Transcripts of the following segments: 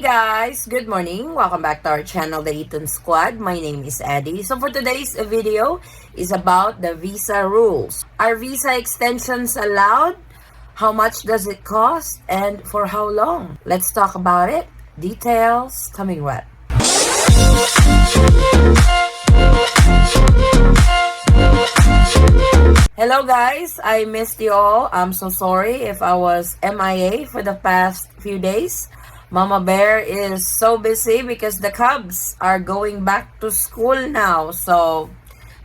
Guys, good morning. Welcome back to our channel, the Eaton Squad. My name is Addie. So for today's video is about the visa rules. Are visa extensions allowed? How much does it cost? And for how long? Let's talk about it. Details coming right. Hello guys, I missed you all. I'm so sorry if I was MIA for the past few days. Mama Bear is so busy because the Cubs are going back to school now. So,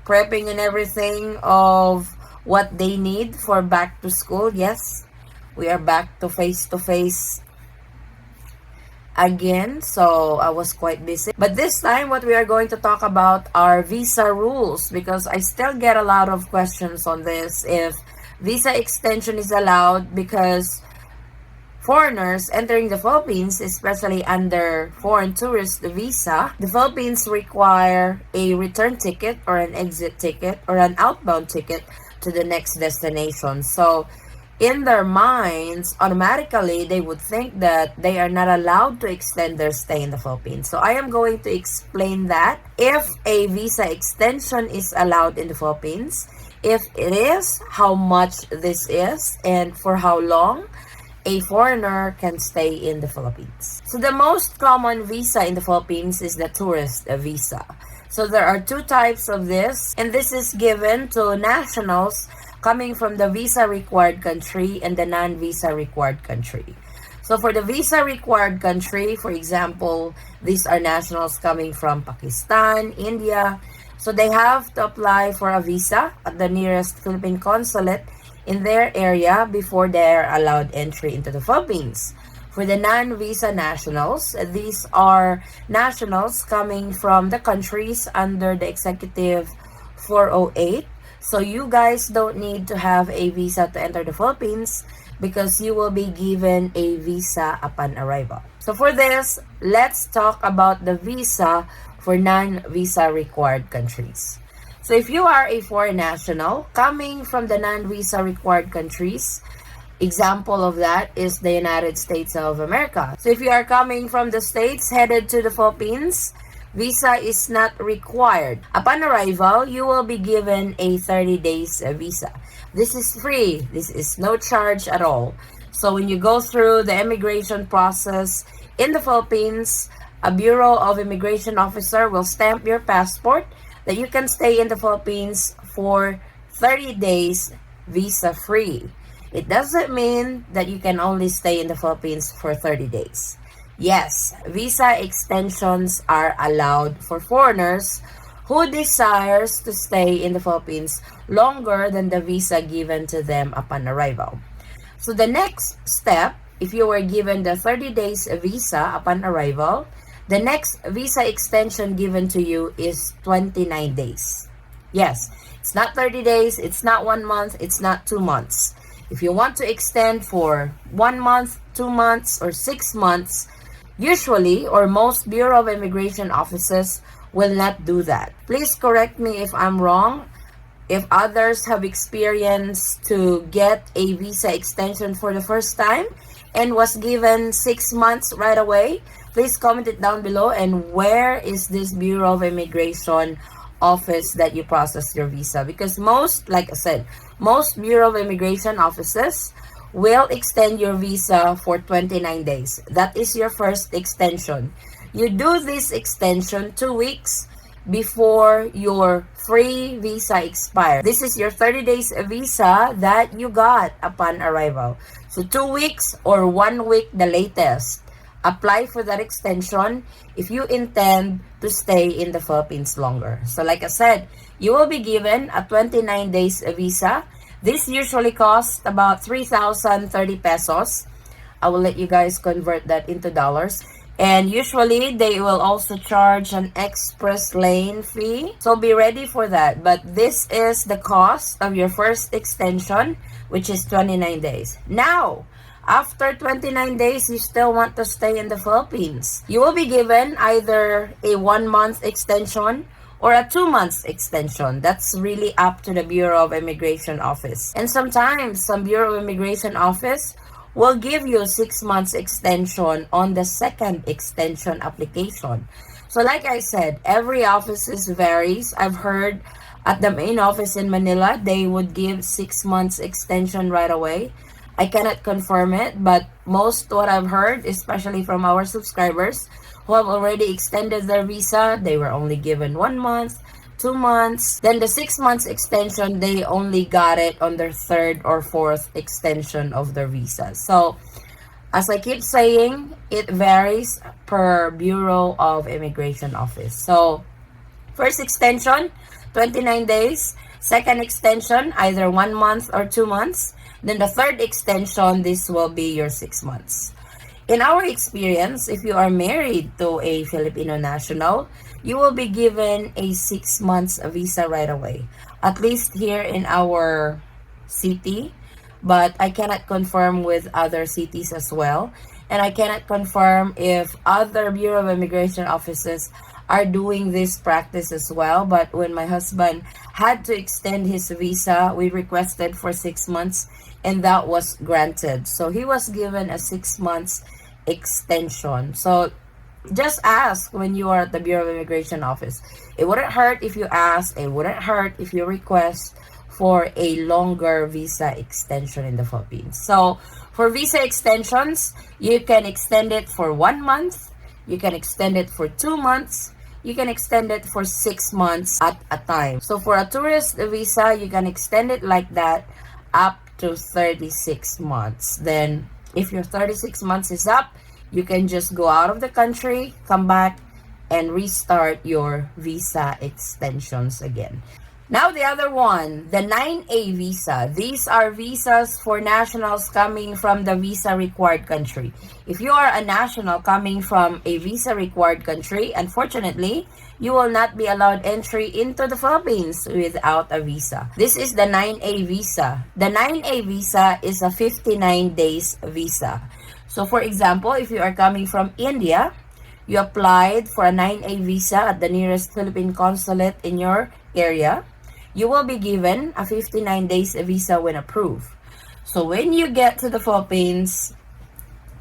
prepping and everything of what they need for back to school. Yes, we are back to face again. So, I was quite busy. But this time, what we are going to talk about are visa rules. Because I still get a lot of questions on this. If visa extension is allowed because foreigners entering the Philippines, especially under foreign tourist visa, the Philippines require a return ticket or an exit ticket or an outbound ticket to the next destination. So, in their minds, automatically, they would think that they are not allowed to extend their stay in the Philippines. So, I am going to explain that if a visa extension is allowed in the Philippines, if it is, how much this is, and for how long a foreigner can stay in the Philippines. So the most common visa in the Philippines is the tourist visa. So there are two types of this, and this is given to nationals coming from the visa required country and the non-visa required country. So for the visa required country, for example, these are nationals coming from Pakistan, India. So they have to apply for a visa at the nearest Philippine consulate in their area before they are allowed entry into the Philippines. For the non-visa nationals, these are nationals coming from the countries under the Executive 408. So you guys don't need to have a visa to enter the Philippines because you will be given a visa upon arrival. So for this, let's talk about the visa for non-visa required countries. So if you are a foreign national coming from the non-visa required countries, example of that is the United States of America. So if you are coming from the States headed to the Philippines, visa is not required. Upon arrival, you will be given a 30 days visa. This is free. This is no charge at all. So when you go through the immigration process in the Philippines, a Bureau of Immigration officer will stamp your passport that you can stay in the Philippines for 30 days visa free. It doesn't mean that you can only stay in the Philippines for 30 days. Yes, visa extensions are allowed for foreigners who desires to stay in the Philippines longer than the visa given to them upon arrival. So the next step, if you were given the 30 days visa upon arrival, the next visa extension given to you is 29 days. Yes, it's not 30 days, it's not 1 month, it's not 2 months. If you want to extend for 1 month, 2 months, or 6 months, usually, or most Bureau of Immigration offices will not do that. Please correct me if I'm wrong. If others have experienced to get a visa extension for the first time and was given 6 months right away, please comment it down below. And where is this Bureau of Immigration office that you process your visa? Because most, like I said, most Bureau of Immigration offices will extend your visa for 29 days. That is your first extension. You do this extension 2 weeks before your free visa expires. This is your 30 days visa that you got upon arrival. So 2 weeks or 1 week the latest. Apply for that extension if you intend to stay in the Philippines longer. So like I said, you will be given a 29 days visa. This usually costs about 3,030 pesos. I will let you guys convert that into dollars. And usually, they will also charge an express lane fee. So be ready for that. But this is the cost of your first extension, which is 29 days. Now, after 29 days, you still want to stay in the Philippines. You will be given either a 1 month extension or a 2 months extension. That's really up to the Bureau of Immigration office. And sometimes, some Bureau of Immigration office will give you 6 months extension on the second extension application. So like I said, every office varies. I've heard at the main office in Manila, they would give 6 months extension right away. I cannot confirm it, but most what I've heard, especially from our subscribers who have already extended their visa, they were only given 1 month, 2 months. Then the 6 months extension, they only got it on their third or fourth extension of their visa. So as I keep saying, it varies per Bureau of Immigration Office. So first extension, 29 days. Second extension, either 1 month or 2 months. Then the third extension, this will be your 6 months. In our experience, if you are married to a Filipino national, you will be given a 6 months visa right away. At least here in our city, but I cannot confirm with other cities as well. And I cannot confirm if other Bureau of Immigration offices are doing this practice as well. But when my husband had to extend his visa, we requested for 6 months and that was granted. So he was given a 6 months extension. So just ask when you are at the Bureau of Immigration office. It wouldn't hurt if you ask. It wouldn't hurt if you request for a longer visa extension in the Philippines. So for visa extensions, you can extend it for 1 month, you can extend it for 2 months, you can extend it for 6 months at a time. So for a tourist visa, you can extend it like that up to 36 months. Then if your 36 months is up, you can just go out of the country, come back, and restart your visa extensions again. Now the other one, the 9A visa. These are visas for nationals coming from the visa required country. If you are a national coming from a visa required country, unfortunately, you will not be allowed entry into the Philippines without a visa. This is the 9A visa. The 9A visa is a 59 days visa. So for example, if you are coming from India, you applied for a 9A visa at the nearest Philippine consulate in your area, you will be given a 59 days visa when approved. So when you get to the Philippines,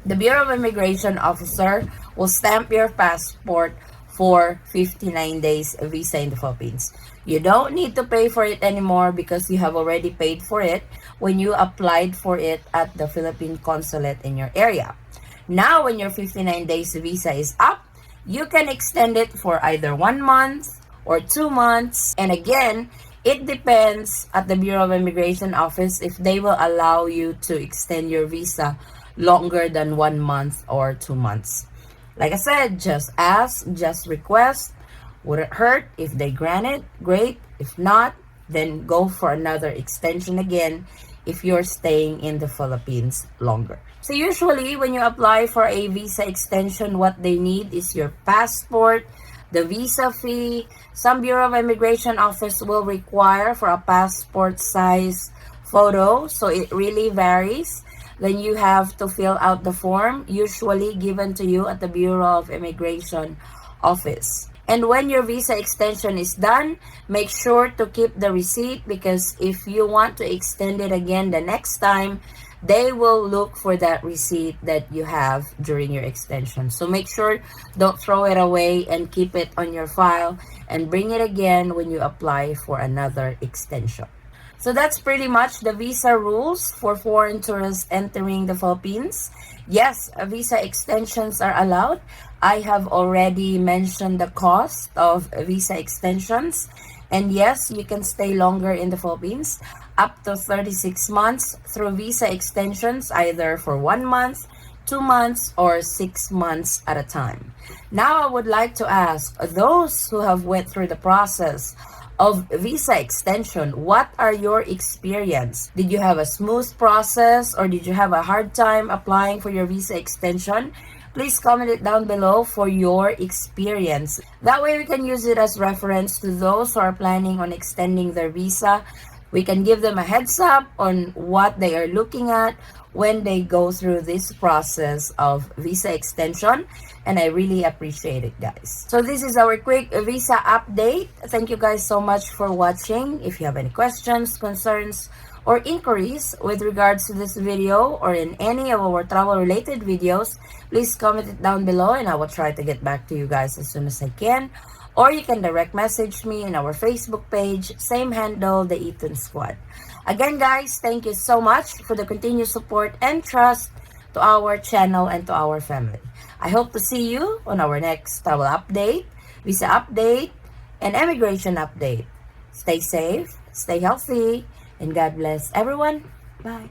the Bureau of Immigration officer will stamp your passport for 59 days visa in the Philippines. You don't need to pay for it anymore because you have already paid for it when you applied for it at the Philippine consulate in your area. Now, when your 59 days visa is up, you can extend it for either 1 month or 2 months. And again, it depends at the Bureau of Immigration office if they will allow you to extend your visa longer than 1 month or 2 months. Like I said, just ask, just request. Would it hurt? If they grant it, great. If not, then go for another extension again if you're staying in the Philippines longer. So usually when you apply for a visa extension, what they need is your passport, the visa fee. Some Bureau of Immigration office will require for a passport size photo, so it really varies. Then you have to fill out the form, usually given to you at the Bureau of Immigration office. And when your visa extension is done, make sure to keep the receipt because if you want to extend it again the next time, they will look for that receipt that you have during your extension. So make sure don't throw it away and keep it on your file and bring it again when you apply for another extension. So that's pretty much the visa rules for foreign tourists entering the Philippines. Yes, visa extensions are allowed. I have already mentioned the cost of visa extensions. And yes, you can stay longer in the Philippines, up to 36 months through visa extensions, either for 1 month, 2 months, or 6 months at a time. Now, I would like to ask those who have went through the process of visa extension, what are your experience? Did you have a smooth process or did you have a hard time applying for your visa extension? Please comment it down below for your experience. That way we can use it as reference to those who are planning on extending their visa. We can give them a heads up on what they are looking at when they go through this process of visa extension. And I really appreciate it, guys. So this is our quick visa update. Thank you guys so much for watching. If you have any questions, concerns, or inquiries with regards to this video or in any of our travel related videos, please comment it down below and I will try to get back to you guys as soon as I can. Or you can direct message me in our Facebook page, same handle, the Eaton Squad. Again guys, thank you so much for the continued support and trust to our channel and to our family. I hope to see you on our next travel update, visa update, and immigration update. Stay safe, stay healthy, and God bless everyone. Bye.